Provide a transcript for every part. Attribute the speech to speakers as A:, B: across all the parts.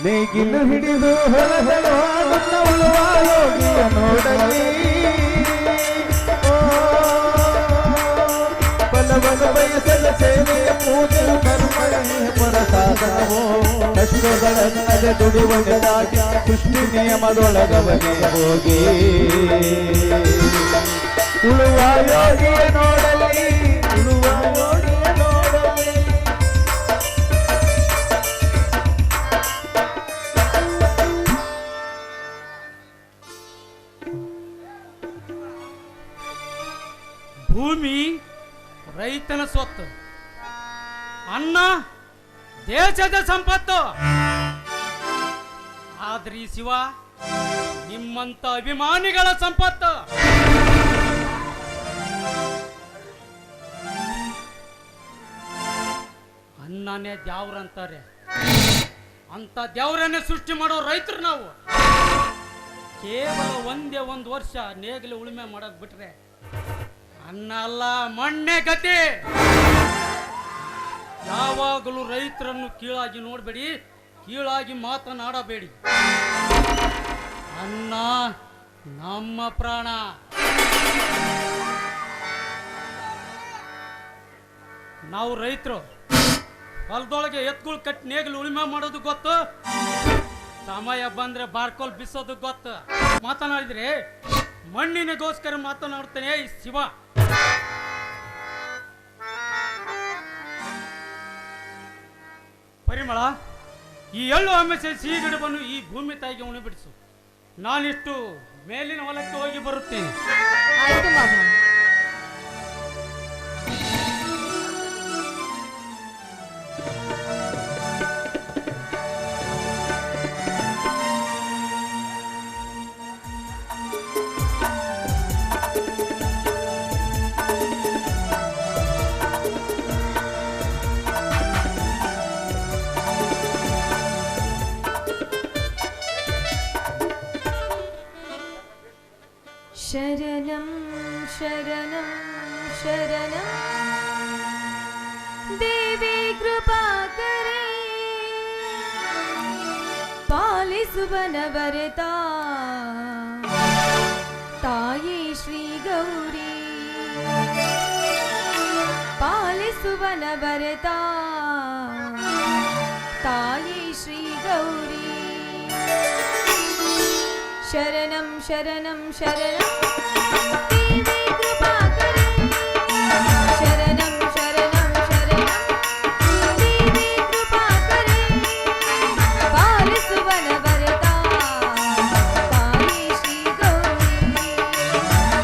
A: ನೇಗಿಲು ಹಿಡಿದು ಹೊರಗಡೆ ಉಳುವ ಯೋಗಿಯ ನೋಡಲಿ ಫಲವನ್ನು ಬಯಸದ ಸೇವೆಯ ಪೂಜೆ ಕರ್ಮಣೆ ಪರಸಾಧನವೋ ಕಷ್ಟಗಳನ್ನದೆ ದುಡಿವನೆದಾಗಿ ಸೃಷ್ಟಿ ನಿಯಮದೊಳಗವನೇ ಹೋಗಿ ಉಳುವ ಯೋಗಿಯ ನೋಡಲಿ ಉಳುವ ಯೋಗಿಯ ನೋಡಲಿ.
B: ಭೂಮಿ ರೈತನ ಸ್ವತ್ತು, ಅನ್ನ ದೇಶದ ಸಂಪತ್ತು. ಆದ್ರೆ ಈ ಶಿವ ನಿಮ್ಮಂತ ಅಭಿಮಾನಿಗಳ ಸಂಪತ್ತು. ಅನ್ನನೇ ದ್ಯಾವ್ರಂತಾರೆ, ಅಂತ ದ್ಯಾವ್ರನ್ನೇ ಸೃಷ್ಟಿ ಮಾಡೋ ರೈತರು ನಾವು. ಕೇವಲ ಒಂದು ವರ್ಷ ನೇಗಿಲು ಉಳುಮೆ ಮಾಡಕ್ ಬಿಟ್ರೆ ಅನ್ನ ಅಲ್ಲ ಮಣ್ಣೆ ಗತಿ. ಯಾವಾಗಲೂ ರೈತರನ್ನು ಕೀಳಾಗಿ ನೋಡಬೇಡಿ, ಕೀಳಾಗಿ ಮಾತನಾಡಬೇಡಿ. ಅನ್ನ ನಮ್ಮ ಪ್ರಾಣ. ನಾವು ರೈತರು ಹೊಲದೊಳಗೆ ಎತ್ಗಳು ಕಟ್ಟಿ ನೇಗಿಲು ಉಳುಮೆ ಮಾಡೋದು ಗೊತ್ತು, ಸಮಯ ಬಂದ್ರೆ ಬಾರ್ಕೋಲ್ ಬಿಸೋದು ಗೊತ್ತು. ಮಾತನಾಡಿದ್ರೆ ಮಣ್ಣಿನಗೋಸ್ಕರ ಮಾತನಾಡ್ತಾನೆ ಈ ಶಿವ. ಪರಿಮಳ, ಈ ಎಳ್ಳು ಹಮ್ಮೆಸೆ ಸಿಹಿಗಡಬನ್ನು ಈ ಭೂಮಿ ತಾಯಿಗೆ ಉಣಿಬಿಡಿಸು. ನಾನಿಷ್ಟು ಮೇಲಿನ ಹೊಲಕ್ಕೆ ಹೋಗಿ ಬರುತ್ತೇನೆ.
C: ಆಯ್ತು ಮಾಮ. ಶರಣಂ ಶರಣಂ ಶರಣಂ ದೇವಿ ಕೃಪಾಕರೇ, ಪಾಲಿಸುವನವರತ ತಾಯಿ ಶ್ರೀ ಗೌರಿ, ಪಾಲಿಸುವನವರತ ತಾಯಿ ಶ್ರೀ ಗೌರಿ. ಶರಣಂ ಶರಣಂ ಶರಣಂ ದೇವಿ ಕೃಪಾಕರೇ, ಶರಣಂ ಶರಣಂ ಶರಣಂ ದೇವಿ ಕೃಪಾಕರೇ, ಪಾಲಿಸುವನವರತ ತಾಯಿ ಶ್ರೀ ಗೌರಿ,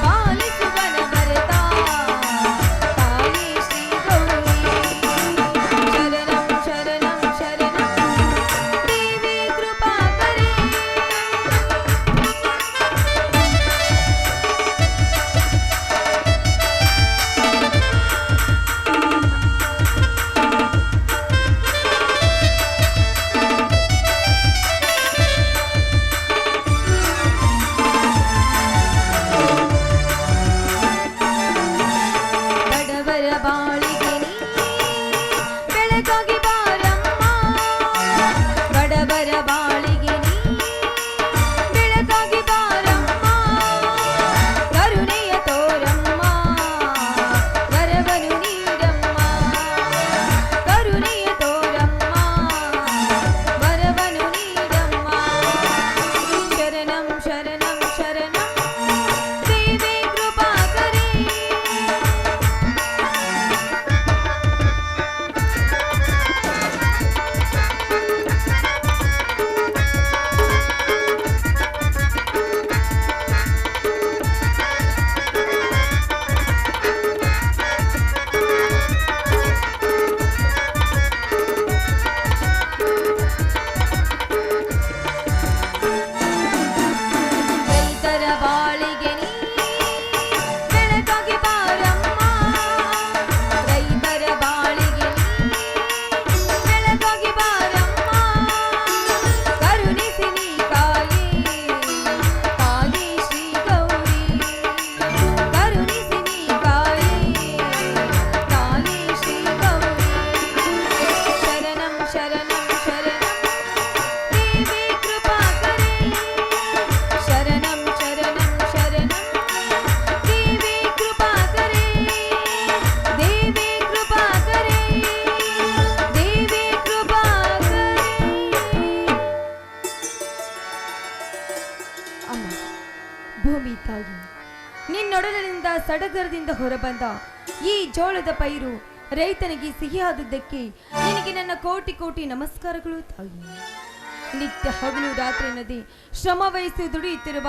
C: ಪಾಲಿಸುವನವರತ ತಾಯಿ ಶ್ರೀ ಗೌರಿ. ಶರಣಂ ಶರಣಂ ಶರಣಂ ದೇವಿ ಕೃಪಾಕರೇ. ಒಡಲಿನಿಂದ ಸಡಗರದಿಂದ ಹೊರಬಂದ ಈ ಜೋಳದ ಪೈರು ರೈತನಿಗೆ ಸಿಹಿಯಾದದ್ದಕ್ಕೆ ನಿನಗೆ ನನ್ನ ಕೋಟಿ ಕೋಟಿ ನಮಸ್ಕಾರಗಳು ತಾಯಿ. ನಿತ್ಯ ಹಗಲು ರಾತ್ರಿ ನದಿ ಶ್ರಮ ವಹಿಸಿ ದುಡಿಯುತ್ತಿರುವ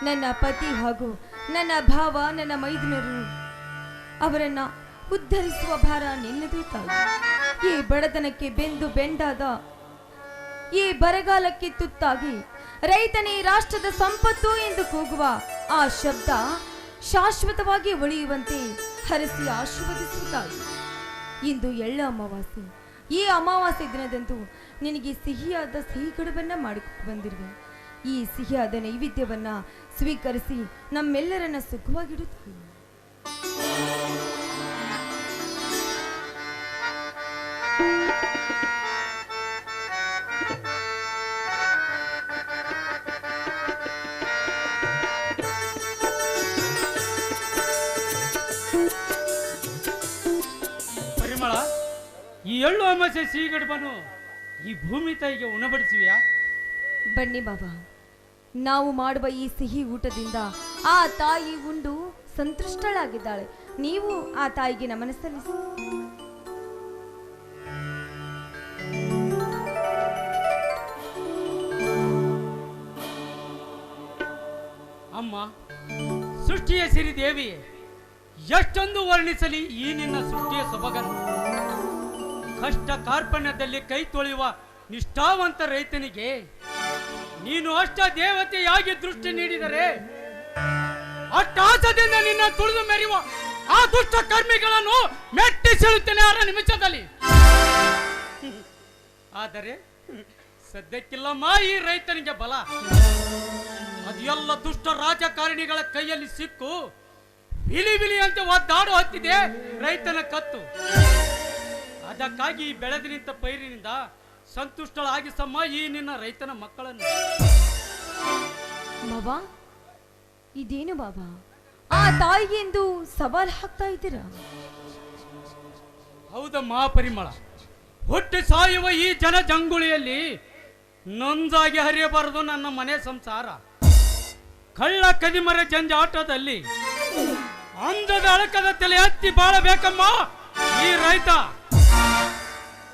C: ನನ್ನ ಪತಿ ಹಾಗೂ ನನ್ನ ಭಾವ, ನನ್ನ ಮೈದುನರು ಅವರನ್ನ ಉದ್ಧರಿಸುವ ಭಾರ ನಿನ್ನದು ತಾಯಿ. ಈ ಬಡತನಕ್ಕೆ ಬೆಂದು ಬೆಂಡಾದ ಈ ಬರಗಾಲಕ್ಕೆ ತುತ್ತಾಗಿ ರೈತನೇ ರಾಷ್ಟ್ರದ ಸಂಪತ್ತು ಎಂದು ಕೂಗುವ ಆ ಶಬ್ದ ಶಾಶ್ವತವಾಗಿ ಉಳಿಯುವಂತೆ ಹರಸಿ ಆಶೀರ್ವದಿಸುವ ತಾಯಿ. ಇಂದು ಎಳ್ಳ ಅಮಾವಾಸ್ಯೆ. ಈ ಅಮಾವಾಸ್ಯೆ ದಿನದಂದು ನಿನಗೆ ಸಿಹಿಯಾದ ಸಿಹಿ ಕಡುಬನ್ನ ಮಾಡಿಕೊಂಡು ಬಂದಿರುವೆ. ಈ ಸಿಹಿಯಾದ ನೈವೇದ್ಯವನ್ನ ಸ್ವೀಕರಿಸಿ ನಮ್ಮೆಲ್ಲರನ್ನ ಸುಖವಾಗಿಡುತ್ತಾಯಿ.
B: ಪರಿಮಳ, ಈ ಎಳ್ಳು ಅಮಾಸೆ ಸಿಹಿ ಗಡುಬನ್ನು ಈ ಭೂಮಿ ತಾಯಿಗೆ ಉಣಬಡಿಸುವಿಯಾ?
C: ಬನ್ನಿ ಬಾಬಾ, ನಾವು ಮಾಡುವ ಈ ಸಿಹಿ ಊಟದಿಂದ ಆ ತಾಯಿ ಉಂಡು ಸಂತುಷ್ಟಳಾಗಿದ್ದಾಳೆ. ನೀವು ಆ ತಾಯಿಗೆ ನಮನ ಸಲ್ಲಿಸಿ.
B: ಅಮ್ಮ, ಸೃಷ್ಟಿಯ ಸಿರಿ ದೇವಿ, ಎಷ್ಟೊಂದು ವರ್ಣಿಸಲಿ ಈ ನಿನ್ನ ಸೃಷ್ಟಿಯ ಸೊಬಗನ್ನು. ಕಷ್ಟ ಕಾರ್ಪಣ್ಯದಲ್ಲಿ ಕೈ ತೊಳೆಯುವ ನಿಷ್ಠಾವಂತ ರೈತನಿಗೆ ನೀನು ಅಷ್ಟ ದೇವತೆಯಾಗಿ ದೃಷ್ಟಿ ನೀಡಿದರೆ ಅಟ್ಟಾಸದಿಂದ ನಿನ್ನ ತುಳಿದು ಮೆರೆಯುವ ಆ ದುಷ್ಟ ಕರ್ಮಿಗಳನ್ನು ಮೆಟ್ಟಿಸಿಳುತ್ತೇನೆ 6 ನಿಮಿಷದಲ್ಲಿ. ಆದರೆ ಸದ್ಯಕ್ಕಿಲ್ಲಮ್ಮ ಈ ರೈತನಿಗೆ ಬಲ. ಅದೆಲ್ಲ ದುಷ್ಟ ರಾಜಕಾರಣಿಗಳ ಕೈಯಲ್ಲಿ ಸಿಕ್ಕು ವಿಲಿ ವಿಲಿಯಂತೆ ಒದ್ದಾಡು ಹತ್ತಿದೆ ರೈತನ ಕತ್ತು. ಅದಕ್ಕಾಗಿ ಬೆಳೆದು ನಿಂತ ಪೈರಿನಿಂದ ಸಂತುಷ್ಟಳಾಗಿಸಮ್ಮ ಈ ನಿನ್ನ ರೈತನ ಮಕ್ಕಳನ್ನು.
C: ಬಾಬಾ, ಇದೇನು ಬಾಬಾ, ಆ ತಾಯಿಗೆ ಎಂದು ಸವಾಲ್ ಹಾಕ್ತಾ ಇದ್ದೀರಾ?
B: ಹೌದಮ್ಮ ಪರಿಮಳ, ಹುಟ್ಟಿ ಸಾಯುವ ಈ ಜನ ಜಂಗುಳಿಯಲ್ಲಿ ನೊಂದಾಗಿ ಹರಿಯಬಾರದು ನನ್ನ ಮನೆ ಸಂಸಾರ. ಕಳ್ಳ ಕದಿಮರ ಜಂಜಾಟದಲ್ಲಿ ಅಂದದ ಅಳಕದ ತಲೆ ಎತ್ತಿ ಬಾಳಬೇಕಮ್ಮ ಈ ರೈತ.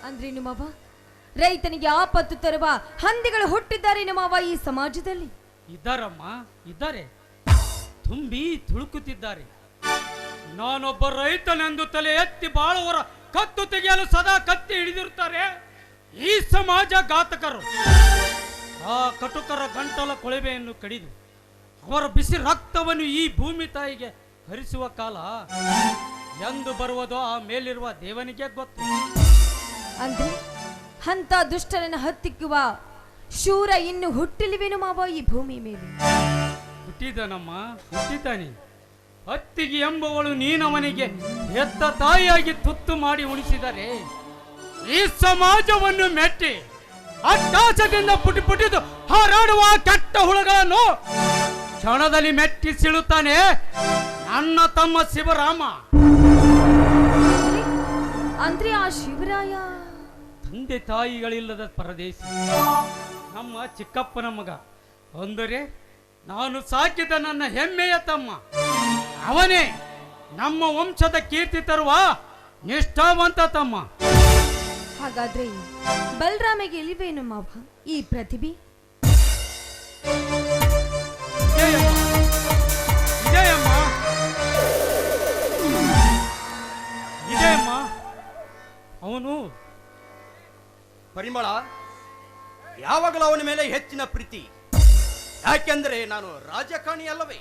C: ಅಂದ್ರೇನು ಮಾವ, ರೈತನಿಗೆ ಆಪತ್ತು ತರುವ ಹಂದಿಗಳು ಹುಟ್ಟಿದ್ದಾರೇನು ಮಾವ ಈ ಸಮಾಜದಲ್ಲಿ?
B: ಇದ್ದಾರಮ್ಮ, ಇದ್ದಾರೆ, ತುಂಬಿ ತುಳುಕುತ್ತಿದ್ದಾರೆ. ನಾನೊಬ್ಬ ರೈತನೆಂದು ತಲೆ ಎತ್ತಿ ಬಾಳುವರ ಕತ್ತು ತೆಗೆಯಲು ಸದಾ ಕತ್ತಿ ಹಿಡಿದಿರುತ್ತಾರೆ ಈ ಸಮಾಜ ಘಾತಕರು. ಆ ಕಟುಕರ ಗಂಟಲ ಕೊಳೆವೆಯನ್ನು ಕಡಿದು ಅವರ ಬಿಸಿ ರಕ್ತವನ್ನು ಈ ಭೂಮಿ ತಾಯಿಗೆ ಹರಿಸುವ ಕಾಲ ಎಂದು ಬರುವುದೋ ಆ ಮೇಲಿರುವ ದೇವನಿಗೆ ಗೊತ್ತು.
C: ಅಂದ್ರೆ ಅಂತ ದುಷ್ಟರನ್ನ ಹತ್ತಿಕ್ಕುವ ಶೂರ ಇನ್ನು ಹುಟ್ಟಿಲಿವೇನು ಮಾವ ಈ ಭೂಮಿ ಮೇಲೆ?
B: ಹುಟ್ಟಿದನಮ್ಮ, ಹುಟ್ಟಿದ್ದಾನೆ. ಹತ್ತಿಗೆ ಎಂಬುವಳು ನೀನವನಿಗೆ ಹೆತ್ತ ತಾಯಿಯಾಗಿ ತುತ್ತು ಮಾಡಿ ಉಳಿಸಿದರೆ ಈ ಸಮಾಜವನ್ನು ಮೆಟ್ಟಿ ಅಟ್ಟಾಸದಿಂದ ಪುಟಿ ಪುಟಿದು ಹಾರಾಡುವ ಕೆಟ್ಟ ಹುಳುಗಳನ್ನು ಕ್ಷಣದಲ್ಲಿ ಮೆಟ್ಟಿ ಸಿಳುತ್ತಾನೆ ನನ್ನ ತಮ್ಮ ಶಿವರಾಮ.
C: ಅಂದ್ರೆ ಆ ಶಿವರಾಯ
B: ತಂದೆ ತಾಯಿಗಳಿಲ್ಲದ ಪರದೇಶಿ, ನಮ್ಮ ಚಿಕ್ಕಪ್ಪನ ಮಗ. ಅಂದರೆ ನಾನು ಸಾಕಿದ ನನ್ನ ಹೆಮ್ಮೆಯ ತಮ್ಮ. ಅವನೇ ನಮ್ಮ ವಂಶದ ಕೀರ್ತಿ ತರುವ ನಿಷ್ಠಾವಂತ ತಮ್ಮ.
C: ಹಾಗಾದ್ರೆ ಬಲರಾಮಿಗೆ ಇಳಿವೇನು ಮಾವ ಈ ಪ್ರತಿಭೆ?
B: ಇದೆಯಮ್ಮ, ಅವನು
D: ಪರಿಮಳ, ಯಾವಾಗಲೂ ಅವನ ಮೇಲೆ ಹೆಚ್ಚಿನ ಪ್ರೀತಿ. ಯಾಕೆಂದರೆ ನಾನು ರಾಜಕಾರಣಿ ಅಲ್ಲವೇ?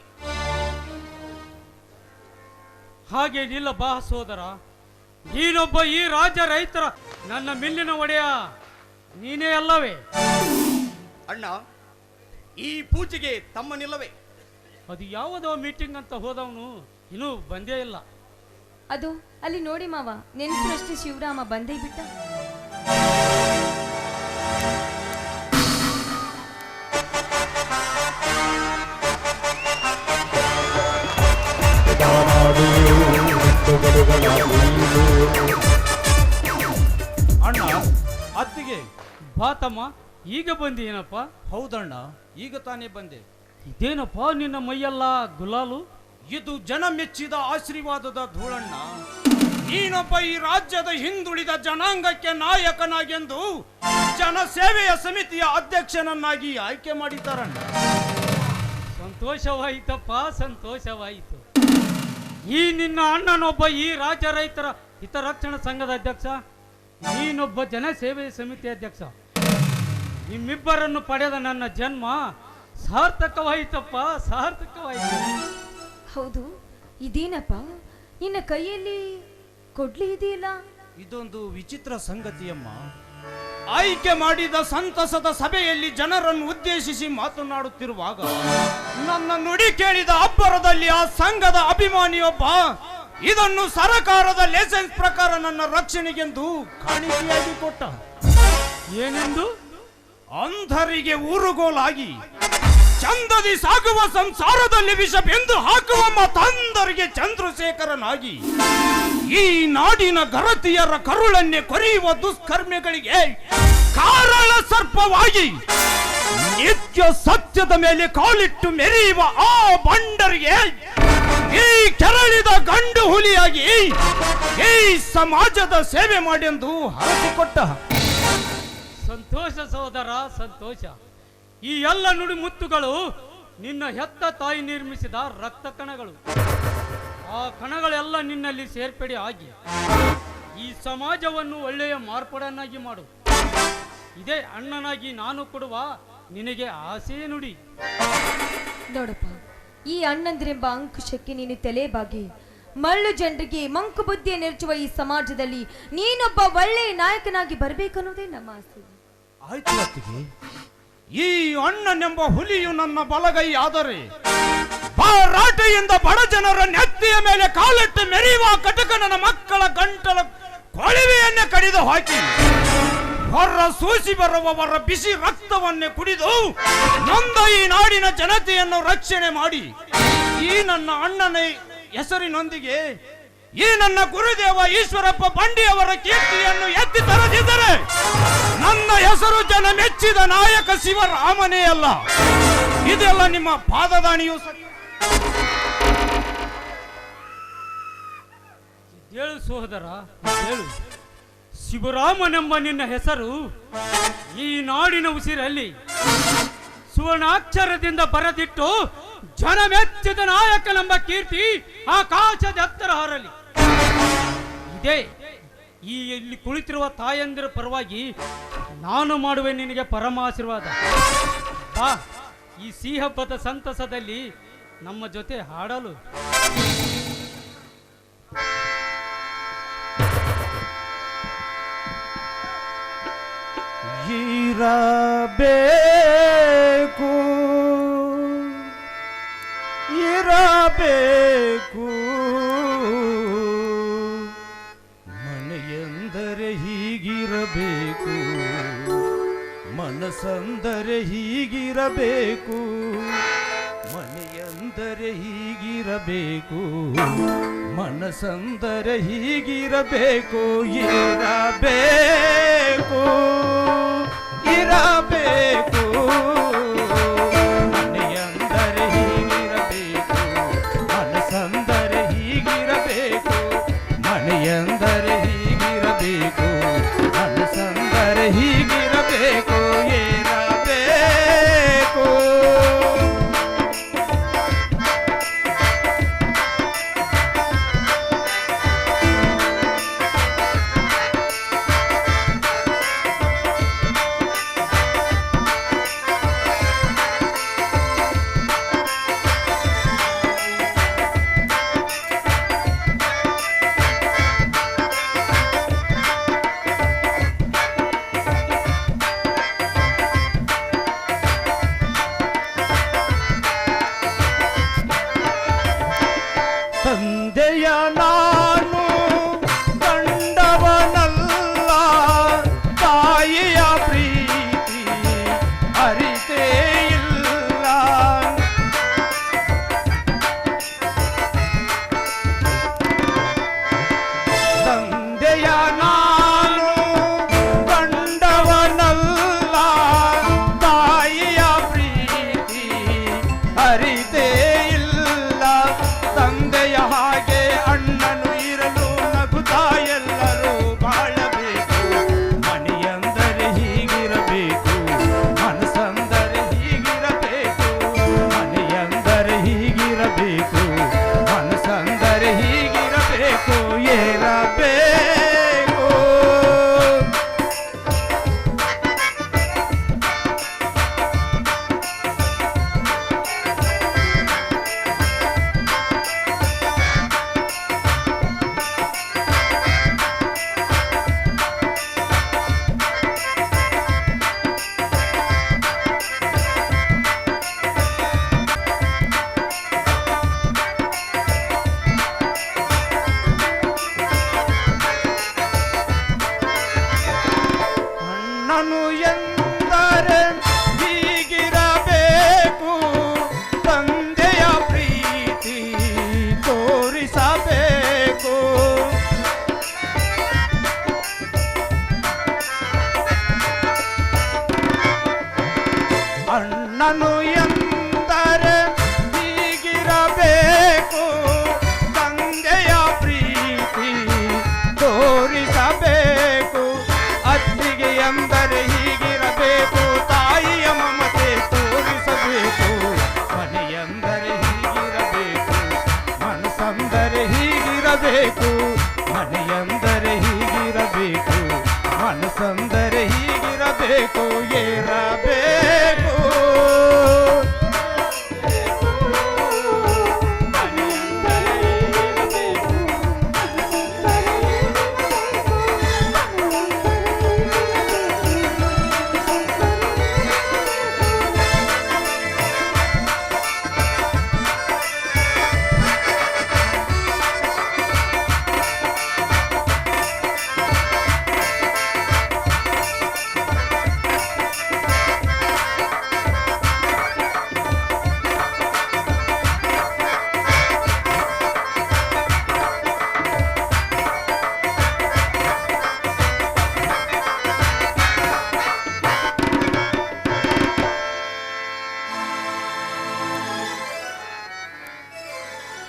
B: ಹಾಗೆ ನಿಲ್ಲ ಬಾ ಸೋದರ, ನೀನೊಬ್ಬ ಈ ರಾಜ್ಯ ರೈತರ ನನ್ನ ಮಿಲ್ಲಿನ ಒಡೆಯ ನೀನೇ ಅಲ್ಲವೇ?
D: ಅಣ್ಣ, ಈ ಪೂಜೆಗೆ ತಮ್ಮನಿಲ್ಲವೇ?
B: ಅದು ಯಾವುದೋ ಮೀಟಿಂಗ್ ಅಂತ ಹೋದವನು ಇನ್ನೂ ಬಂದೇ ಇಲ್ಲ.
C: ಅದು ಅಲ್ಲಿ ನೋಡಿ ಮಾವ, ನೆನಪಿನಷ್ಟೇ ಶಿವರಾಮ ಬಂದೇ ಬಿಟ್ಟ.
A: ಅಣ್ಣ, ಅತ್ತಿಗೆ.
B: ಬಾತಮ್ಮ, ಈಗ ಬಂದೇನಪ್ಪ?
A: ಹೌದಣ್ಣ, ಈಗ ತಾನೇ ಬಂದೆ.
B: ಇದೇನಪ್ಪ ನಿನ್ನ ಮೈಯೆಲ್ಲ ಗುಲಾಲು?
A: ಇದು ಜನ ಮೆಚ್ಚಿದ ಆಶೀರ್ವಾದದ ಧೂಳಣ್ಣ. ನೀನೊಬ್ಬ ಈ ರಾಜ್ಯದ ಹಿಂದುಳಿದ ಜನಾಂಗಕ್ಕೆ ನಾಯಕನಾಗೆಂದು ಜನಸೇವೆಯ ಸಮಿತಿಯ ಅಧ್ಯಕ್ಷನನ್ನಾಗಿ ಆಯ್ಕೆ ಮಾಡಿದ್ದಾರಣ್ಣ.
B: ಸಂತೋಷವಾಯಿತಪ್ಪ, ಸಂತೋಷವಾಯಿತು. ಈ ನಿನ್ನ ಅಣ್ಣನೊಬ್ಬ ಈ ರಾಜ್ಯ ರೈತರ ಹಿತರಕ್ಷಣಾ ಸಂಘದ ಅಧ್ಯಕ್ಷ, ನೀನೊಬ್ಬ ಜನಸೇವೆಯ ಸಮಿತಿ ಅಧ್ಯಕ್ಷ. ನಿಮ್ಮಿಬ್ಬರನ್ನು ಪಡೆದ ನನ್ನ ಜನ್ಮ ಸಾರ್ಥಕವಾಯಿತಪ್ಪ, ಸಾರ್ಥಕವಾಯಿತು.
C: ಹೌದು, ಇದೇನಪ್ಪ ನಿನ್ನ ಕೈಯಲ್ಲಿ ಕೊಡ್ಲಿ ಇದೆಯಲ್ಲ?
A: ಇದೊಂದು ವಿಚಿತ್ರ ಸಂಗತಿಯಮ್ಮ. ಆಯ್ಕೆ ಮಾಡಿದ ಸಂತಸದ ಸಭೆಯಲ್ಲಿ ಜನರನ್ನು ಉದ್ದೇಶಿಸಿ ಮಾತನಾಡುತ್ತಿರುವಾಗ ನನ್ನ ನುಡಿ ಕೇಳಿದ ಅಬ್ಬರದಲ್ಲಿ ಆ ಸಂಘದ ಅಭಿಮಾನಿಯೊಬ್ಬ ಇದನ್ನು ಸರಕಾರದ ಲೈಸೆನ್ಸ್ ಪ್ರಕಾರ ನನ್ನ ರಕ್ಷಣೆಗೆಂದು ಕಾಣಿಕೆಯಾಗಿ ಕೊಟ್ಟ.
B: ಏನೆಂದು?
A: ಅಂಧರಿಗೆ ಊರುಗೋಲಾಗಿ ಚಂದದಿ ಸಾಗುವ ಸಂಸಾರದಲ್ಲಿ ವಿಷ ಬೆಂದು ಹಾಕುವ ಮತಂದರಿಗೆ ಚಂದ್ರಶೇಖರನಾಗಿ ಈ ನಾಡಿನ ಗರತಿಯರ ಕರುಳನ್ನೇ ಕೊರೆಯುವ ದುಷ್ಕರ್ಮಿಗಳಿಗೆ ಕಾರಣ ಸರ್ಪವಾಗಿ ನಿತ್ಯ ಸತ್ಯದ ಮೇಲೆ ಕಾಲಿಟ್ಟು ಮೆರೆಯುವ ಆ ಬಂಡರಿಗೆ ಈ ಕೆರಳಿದ ಗಂಡು ಹುಲಿಯಾಗಿ ಈ ಸಮಾಜದ ಸೇವೆ ಮಾಡೆಂದು ಹರಸಿಕೊಟ್ಟ.
B: ಸಂತೋಷ ಸಹೋದರ, ಸಂತೋಷ. ಈ ಎಲ್ಲ ನುಡಿ ಮುತ್ತುಗಳು ನಿನ್ನ ಹೆತ್ತ ತಾಯಿ ನಿರ್ಮಿಸಿದ ರಕ್ತ ಕಣಗಳು. ಆ ಕಣಗಳೆಲ್ಲ ನಿನ್ನಲ್ಲಿ ಸೇರ್ಪಡೆ ಆಗಿ ಈ ಸಮಾಜವನ್ನು ಒಳ್ಳೆಯ ಮಾರ್ಪಾಡನ್ನಾಗಿ ಮಾಡು. ಇದೇ ಅಣ್ಣನಾಗಿ ನಾನು ಕೊಡುವ ನಿನಗೆ ಆಸೆ ನುಡಿ.
C: ನೋಡಪ್ಪ, ಈ ಅಣ್ಣಂದಿರೆಂಬ ಅಂಕುಶಕ್ಕೆ ನೀನು ತಲೆಬಾಗಿ ಮಳ್ಳು ಜನರಿಗೆ ಮಂಕು ಬುದ್ಧಿಯ ನೆರಚುವ ಈ ಸಮಾಜದಲ್ಲಿ ನೀನೊಬ್ಬ ಒಳ್ಳೆಯ ನಾಯಕನಾಗಿ ಬರಬೇಕನ್ನೋದೇ ನಮ್ಮ ಆಸೆ.
A: ಆಯ್ತು ಅತ್ತಿಗೆ, ಈ ಅಣ್ಣನೆಂಬ ಹುಲಿಯು ನನ್ನ ಬಲಗೈ ಆದರೆ ಬಾರಾಟೆಯಿಂದ ಬಡ ಜನರ ನೆತ್ತಿಯ ಮೇಲೆ ಕಾಲಿಟ್ಟು ಮೆರೆಯುವ ಕಟಕನ ಮಕ್ಕಳ ಗಂಟಲ ಕೊಳವೆಯನ್ನೇ ಕಡಿದು ಹಾಕಿ ಹೊರ ಸೂಸಿ ಬರುವವರ ಬಿಸಿ ರಕ್ತವನ್ನೇ ಕುಡಿದು ನೊಂದ ಈ ನಾಡಿನ ಜನತೆಯನ್ನು ರಕ್ಷಣೆ ಮಾಡಿ ಈ ನನ್ನ ಅಣ್ಣನ ಹೆಸರಿನೊಂದಿಗೆ ಈ ನನ್ನ ಗುರುದೇವ ಈಶ್ವರಪ್ಪ ಬಂಡಿಯವರ ಕೀರ್ತಿಯನ್ನು ಎತ್ತಿ ತರದಿದ್ದರೆ ನನ್ನ ಹೆಸರು ಜನ ಮೆಚ್ಚಿದ ನಾಯಕ ಶಿವರಾಮನೇ ಅಲ್ಲ. ಇದೆಲ್ಲ ನಿಮ್ಮ ಪಾದದಾಣಿಯು ಸರಿ.
B: ಹೇಳು ಸಹೋದರ, ಹೇಳು. ಶಿವರಾಮನೆಂಬ ನಿನ್ನ ಹೆಸರು ಈ ನಾಡಿನ ಉಸಿರಲ್ಲಿ ಸುವರ್ಣಾಕ್ಷರದಿಂದ ಬರೆದಿಟ್ಟು ಜನ ಮೆಚ್ಚಿದ ನಾಯಕನೆಂಬ ಕೀರ್ತಿ ಆಕಾಶದ ಎತ್ತರ ಹಾರಲಿ. ಇದೇ ಈ ಇಲ್ಲಿ ಕುಳಿತಿರುವ ತಾಯಂದಿರ ಪರವಾಗಿ ನಾನು ಮಾಡುವೆ ನಿನಗೆ ಪರಮ ಆಶೀರ್ವಾದ. ಬಾ, ಈ ಸಿಹಿ ಹಬ್ಬದ ಸಂತಸದಲ್ಲಿ ನಮ್ಮ ಜೊತೆ ಹಾಡಲು.
A: ಇರಬೇಕು ಇರಬೇಕು ಮನೆಯೆಂದರೆ ಹೀಗಿರಬೇಕು, ಮನಸ್ಸಂದರೆ ಹೀಗಿರಬೇಕು. ಮನೆಯೆಂದರೆ ಹೀಗಿರಬೇಕು, ಮನಸ್ಸಂದರೆ ಹೀಗಿರಬೇಕು. ಇರಬೇಕು ಇರಬೇಕು ಮನೆಯಂದರೆ ಹೀಗಿರಬೇಕು, ಮನಸ್ಸಂದರೆ ಹೀಗಿರಬೇಕು. ಮನೆಯಂದರೆ ಹೀಗಿರಬೇಕು, ಮನಸ್ಸಂದರೆ ಹೀಗಿರಬೇಕು. ಇರಬೇಕು ಅಣ್ಣನು ಎಂದರೆ ಹೀಗಿರಬೇಕು, ತಂದೆಯ ಪ್ರೀತಿ ತೋರಿಸಬೇಕು. ಅತ್ತಿಗೆ ಎಂದರೆ ಹೀಗಿರಬೇಕು, ತಾಯಿಯ ಮಮತೆ ತೋರಿಸಬೇಕು. ಮನೆಯೆಂದರೆ ಹೀಗಿರಬೇಕು, ಮನಸ್ಸಂದರೆ ಹೀಗಿರಬೇಕು. ಮನೆಯೆಂದರೆ ಹೀಗಿರಬೇಕು, ಮನಸ್ಸಂದರೆ ಹೀಗಿರಬೇಕು. ಏರಬೇಕು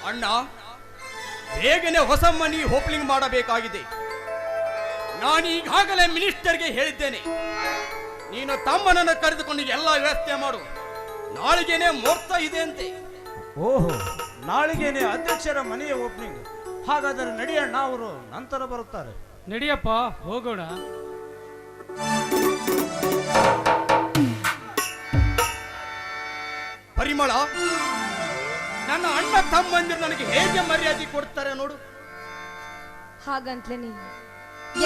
D: ಅಣ್ಣ, ಬೇಗನೆ ಹೊಸ ಮನಿ ಓಪನಿಂಗ್ ಮಾಡಬೇಕಾಗಿದೆ. ನಾನೀಗಾಗಲೇ ಮಿನಿಸ್ಟರ್ಗೆ ಹೇಳಿದ್ದೇನೆ, ನೀನು ತಮ್ಮನನ್ನು ಕರೆದುಕೊಂಡು ಎಲ್ಲ ವ್ಯವಸ್ಥೆ ಮಾಡು. ನಾಳೆಗೇನೆ ಮುಹೂರ್ತ ಇದೆ ಅಂತೆ.
A: ಓಹೋ, ನಾಳಿಗೇನೆ ಅಧ್ಯಕ್ಷರ ಮನೆಯ ಓಪನಿಂಗ್. ಹಾಗಾದರೆ ನಡಿಯಣ್ಣ, ಅವರು ನಂತರ ಬರುತ್ತಾರೆ.
B: ನಡಿಯಪ್ಪ, ಹೋಗೋಣ.
D: ಪರಿಮಳ, ನನ್ನ ಅಣ್ಣ ತಮ್ಮಂದಿರು ನನಗೆ ಹೇಗೆ ಮರ್ಯಾದೆ ಕೊಡ್ತಾರೆ ನೋಡು.
C: ಹಾಗಂತಲೇ ನೀವು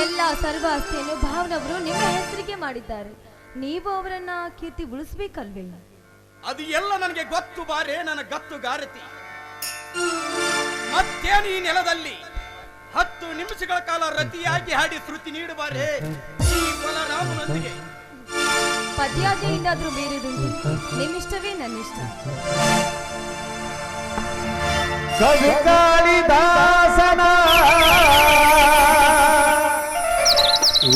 C: ಎಲ್ಲ ಸರ್ವ ಆಸ್ತಿಯನ್ನು ಭಾವನವರು ನಿಮ್ಮ ಹೆಸರಿಗೆ ಮಾಡಿದ್ದಾರೆ. ನೀವು ಅವರನ್ನ ಕೀರ್ತಿ ಉಳಿಸ್ಬೇಕಲ್ವೇ?
D: ಅದು ಎಲ್ಲ ನನಗೆ ಗೊತ್ತು ಬಾರೆ, ನನ್ನ ಗತ್ತುಗಾರತಿ. ಮತ್ತೇನು ಈ ನೆಲದಲ್ಲಿ 10 ನಿಮಿಷಗಳ ಕಾಲ ರತಿಯಾಗಿ ಹಾಡಿ ಶ್ರುತಿ ನೀಡುವಾರೆ ಈ ಬಲರಾಮನೊಂದಿಗೆ.
C: ಪದ್ಯಾದಿಯಿಂದಾದ್ರೂ ಬೇರೆದುಂಟು, ನಿಮ್ಮಿಷ್ಟವೇ ನನ್ನಿಷ್ಟ.
A: ಕವಿ ಕಾಳಿದಾಸನ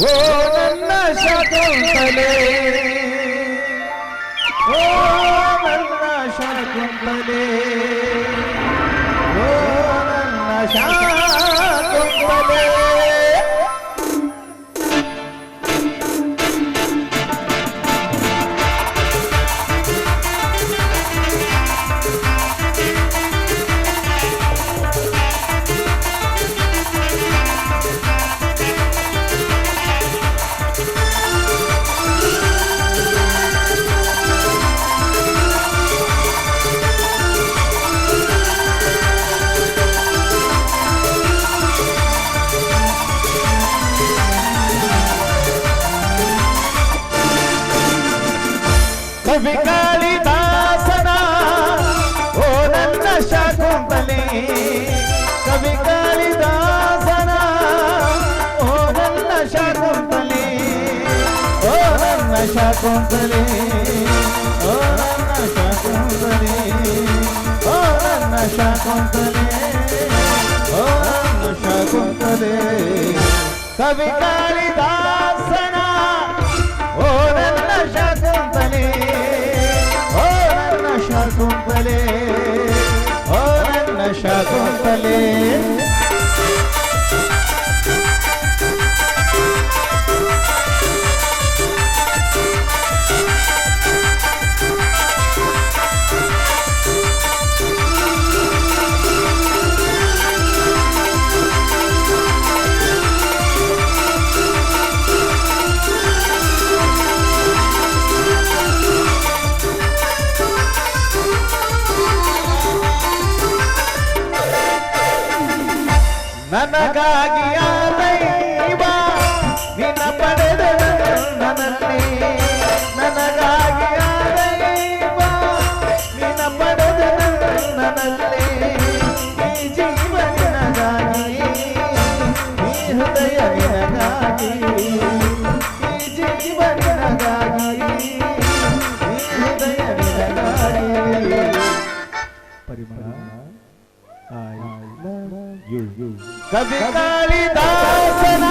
A: ಓ ನನ್ನ ಶಕುಂತಲೆ, ಓ ನನ್ನ ಶಕುಂತಲೆ, ಓ ನನ್ನ ಶಕುಂತಲೆ. ಕವಿ ಕಾಳಿದಾಸನ ಓ ನನ್ನ ಶಕುಂತಲೆ, ಕವಿ ಕಾಳಿದಾಸನ ಓ ನನ್ನ ಶಕುಂತಲೆ, ಓ ನನ್ನ ಶಕುಂತಲೆ, ಓ ನನ್ನ ಶಕುಂತಲೆ, ಓ ನನ್ನ ಶಕುಂತಲೆ, ಓ ನನ್ನ ಶಕುಂತಲೆ. ಕವಿ ಕಾಳಿದಾಸನ ಓ ನನ್ನ ಶಕುಂತಲೆ, ಓ ನನ್ನ ಶಕುಂತಲೆ, ಓ ನನ್ನ ಶಕುಂತಲೆ. ನನಗಾಗಿ ದೈವ ನಿನ್ನ ಪಡೆದ ನನ್ನಲ್ಲಿ, ನನಗಾಗಿ ದೈವ ನಿನ್ನ ಪಡೆದ ನನ್ನಲ್ಲಿ. ಈ ಜೀವ ನಿನಗಾಗಿ, ಈ ಹೃದಯ ನಿನಗಾಗಿ, ಈ ಜೀವ ನಿನಗಾಗಿ, ಈ ಹೃದಯ ನಿನಗಾಗಿ. ಪರಿಮಳ, ಕವಿ ಕಾಳಿದಾಸನ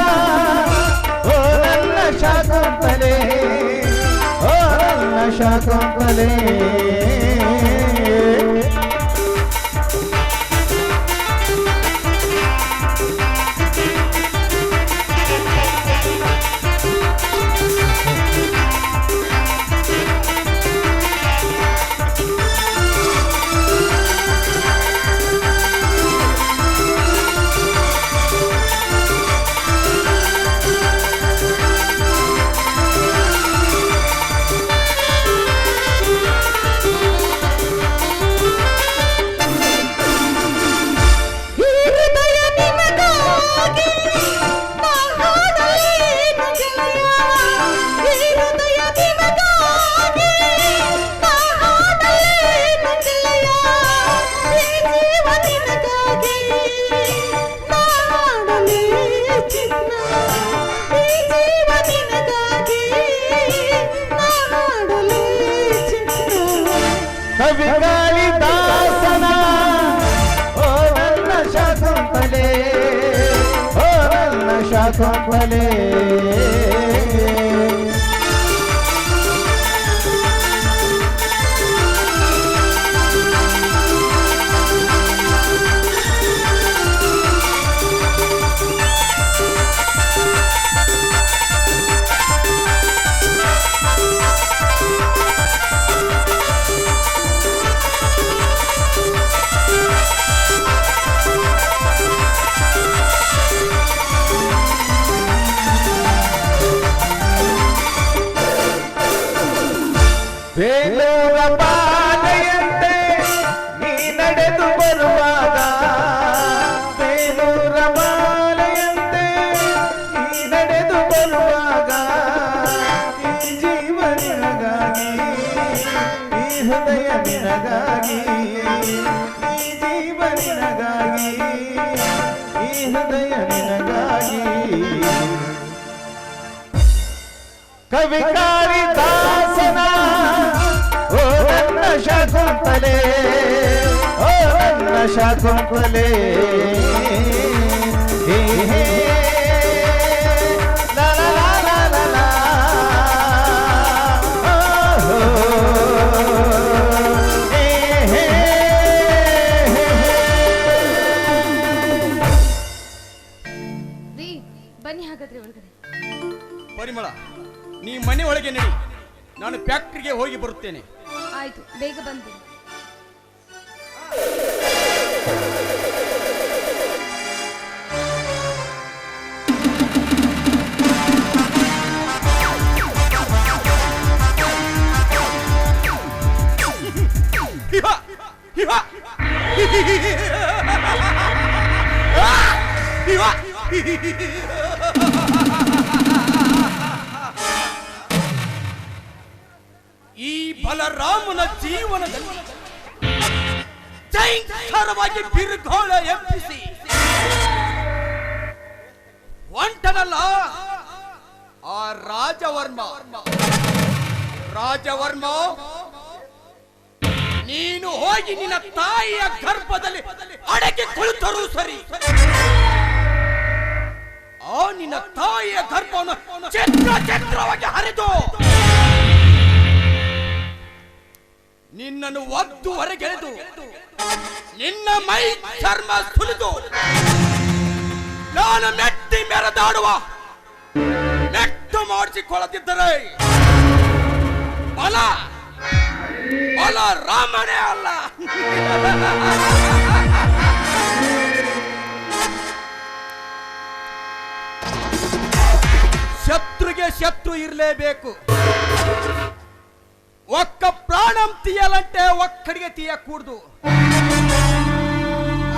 A: ಓ ನನ್ನ ಶಕುಂತಲೆ, ಓ ನನ್ನ
E: ಶಾಕಂಬಲೆ ಕವಿಕಾಳಿದಾಸನ ಓ ನನ್ನ ಶಾಕಂಬಲೆ ಓ ನನ್ನ ಶಾಕಂಬಲೆ ಬೇಲೂರ ಬಾಲೆಯಂತೆ ನೀ ನಡೆದು ಬರುವಾಗ ಬೇಲೂರ ಬಾಲೆಯಂತೆ ನೀ ನಡೆದು ಬರುವಾಗ ಈ ಜೀವ ನಿನಗಾಗಿ ಈ ಹೃದಯ ನಿನಗಾಗಿ ಈ ಜೀವ ನಿನಗಾಗಿ ಈ ಹೃದಯ ನಿನಗಾಗಿ ಕವಿಕಾಳಿದಾಸನ ಓ ನನ್ನ ಶಾಕಂಬಲೆ ಓ ನನ್ನ ಶಾಕಂಬಲೆ ಹೇ ಹೇ ಲಾ ಲಾ ಲಾ ಲಾ ಲಾ ಓ ಹೇ ಹೇ
C: ರೀ ಬನ್ನಿ ಹಾಗಾದ್ರೆ ಒಳಗಡೆ.
D: ಪರಿಮಳ, ನೀ ಮನೆ ಒಳಗೆ ನಡಿ, ನಾನು ಫ್ಯಾಕ್ಟ್ರಿಗೆ ಹೋಗಿ ಬರುತ್ತೇನೆ.
C: ಆಯ್ತು, ಬೇಗ ಬಂದು.
D: ಈ ಬಲರಾಮನ ಜೀವನದಲ್ಲಿ ಭಯಂಕರವಾಗಿ ಬಿರುಗೋಳ ಎಬ್ಬಿಸಿ ಒಂಟನಲ್ಲ ಆ ರಾಜವರ್ಮ. ನೀನು ಹೋಗಿ ನಿನ್ನ ತಾಯಿಯ ಗರ್ಭದಲ್ಲಿ ಅಡಗಿ ಕುಳಿತರೂ ಸರಿ, ಆ ನಿನ್ನ ತಾಯಿಯ ಗರ್ಭವನ್ನು ಛತ್ರವಾಗಿ ಹರಿದು ನಿನ್ನನ್ನು ಒದ್ದು ಹೊರಗೆಳೆದು ನಿನ್ನ ಮೈ ಚರ್ಮ ಸುಲಿದು ನಾನು ಮೆಟ್ಟಿ ಮೆರೆದಾಡುವ ಮೆಟ್ಟು ಮಾಡಿಸಿಕೊಳ್ಳದಿದ್ದರೆ ಬಲ ರಾಮನೇ ಅಲ್ಲ. ಶತ್ರುಗೆ ಶತ್ರು ಇರಲೇಬೇಕು. ఒక్క ప్రాణం తీయాలంటే ఒక్కడిగా తీయకూడదు.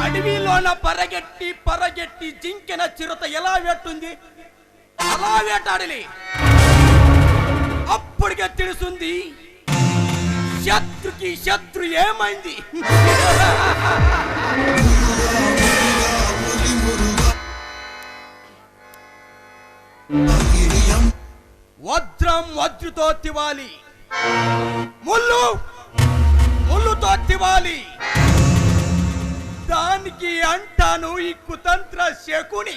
D: అడవిలోన పరగెట్టి జింకెన చిరుత ఎలా వేటుంది అలా వేటాడలి. అప్పటికే తెలుస్తుంది శత్రుకి శత్రు ఏమైంది. వజ్రం వజ్రుతో తివాలి, ముళ్ళుతో తివాలి. దానికి అంటాను ఈ కుతంత్ర శకుని.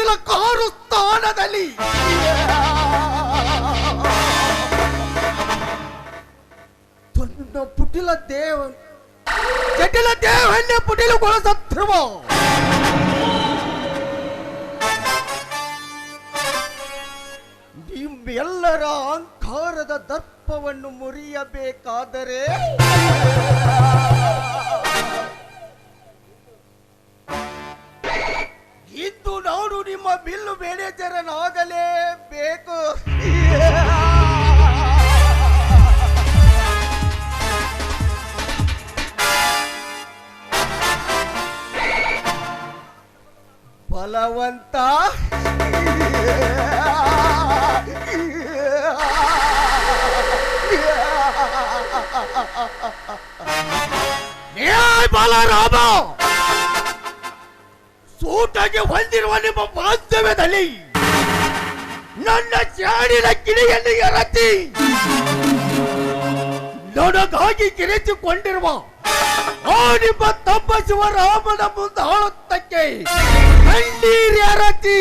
F: ಕುಟಿಲ ಕಾರು ಸ್ಥಾನದಲ್ಲಿ ತನ್ನ ಪುಟಿಲ ಜಟಿಲ ದೇವನ್ನೇ ಪುಟಿಲುಗೊಳಿಸುತ್ತಿರುವ ನಿಮ್ಮೆಲ್ಲರ ಅಹಂಕಾರದ ದರ್ಪವನ್ನು ಮುರಿಯಬೇಕಾದರೆ ಇಂದು ನಾನು ನಿಮ್ಮ ಮಿಲ್ಲು ಮ್ಯಾನೇಜರನಾಗಲೇಬೇಕು. ಬಲವಂತ ಬಾಲರಾಮ, ಸೂಟಾಗಿ ಹೊಂದಿರುವ ನಿಮ್ಮ ಬಾಂಧವ್ಯದಲ್ಲಿ ನನ್ನ ಜಾಡಿನ ಕಿಡಿಯನ್ನು ಎರತಿ ನನಗಾಗಿ ಕಿರಿಚಿಕೊಂಡಿರುವ ಆ ನಿಮ್ಮ ತಮ್ಮ ಶಿವರಾಮನ ಮುಂದಾಳತ್ತಕ್ಕೆ ಕಣ್ಣೀರ್ ಎರತಿ